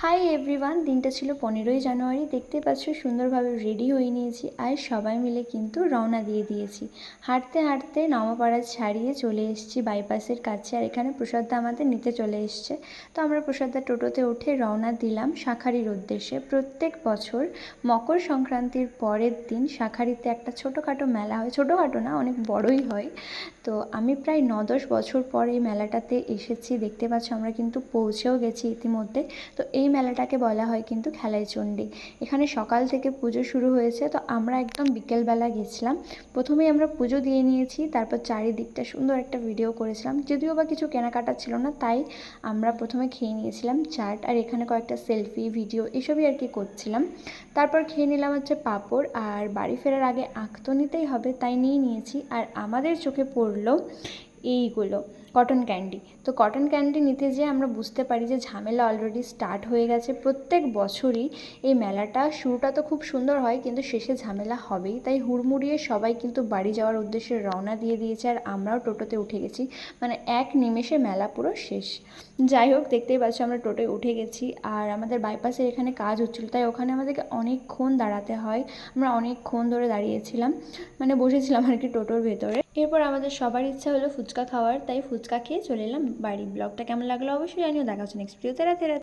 Hi everyone, দিনটা ছিল 15ই জানুয়ারি। দেখতেই পাচ্ছ সুন্দরভাবে রেডি হয়ে নিয়েছি আর সবাই মিলে কিন্তু রওনা দিয়ে দিয়েছি। হাঁটতে হাঁটতে নওয়াপাড়া ছাড়িয়ে চলে এসেছি বাইপাসের কাছে, আর এখানে প্রসাদদা আমাদের নিতে চলে এসছে। তো আমরা প্রসাদদার টোটোতে উঠে রওনা দিলাম শাঁখারীর উদ্দেশ্যে। প্রত্যেক বছর মকর সংক্রান্তির পরের দিন শাঁখারীতে একটা ছোটোখাটো মেলা হয়, ছোটোখাটো না, অনেক বড়ই হয়। তো আমি প্রায় 9-10 বছর পর এই মেলাটাতে এসেছি। দেখতে পাচ্ছ আমরা কিন্তু পৌঁছেও গেছি ইতিমধ্যে। তো এই মেলাটাকে বলা হয় কিন্তু খেলাইচণ্ডী। এখানে সকাল থেকে পুজো শুরু হয়েছে, তো আমরা একদম বিকেলবেলা গেছিলাম। প্রথমেই আমরা পুজো দিয়ে নিয়েছি, তারপর চারিদিকটা সুন্দর একটা ভিডিও করেছিলাম। যদিও বা কিছু কেনাকাটা ছিল না, তাই আমরা প্রথমে খেয়ে নিয়েছিলাম চাট, আর এখানে কয়েকটা সেলফি ভিডিও এসবই আর কি করছিলাম। তারপর খেয়ে নিলাম হচ্ছে পাঁপড়, আর বাড়ি ফেরার আগে আঁক তো নিতেই হবে, তাই নিয়ে নিয়েছি। আর আমাদের চোখে পড়লো এইগুলো কটন ক্যান্ডি। তো কটন ক্যান্ডি নিতে যেয়ে আমরা বুঝতে পারি যে ঝামেলা অলরেডি স্টার্ট হয়ে গেছে। প্রত্যেক বছরই এই মেলাটা শুরুটা তো খুব সুন্দর হয়, কিন্তু শেষে ঝামেলা হবেই। তাই হুড়মুড়িয়ে সবাই কিন্তু বাড়ি যাওয়ার উদ্দেশ্যে রওনা দিয়ে দিয়েছে, আর আমরাও টোটোতে উঠে গেছি। মানে এক নিমেষে মেলা পুরো শেষ। যাই হোক, দেখতেই পাচ্ছ আমরা টোটোয় উঠে গেছি, আর আমাদের বাইপাসের এখানে কাজ হচ্ছিল, তাই ওখানে আমাদেরকে অনেকক্ষণ দাঁড়াতে হয়। আমরা অনেকক্ষণ ধরে দাঁড়িয়েছিলাম, মানে বসেছিলাম আর কি টোটোর ভেতরে। এরপর আমাদের সবার ইচ্ছা হলো ফুচকা খাওয়ার, তাই ফুচকা খেয়ে চলে এলাম বাড়ি। ব্লগটা কেমন লাগলো অবশ্যই জানিও। দেখা হচ্ছে নেক্সট ভিডিওতে। রাতে।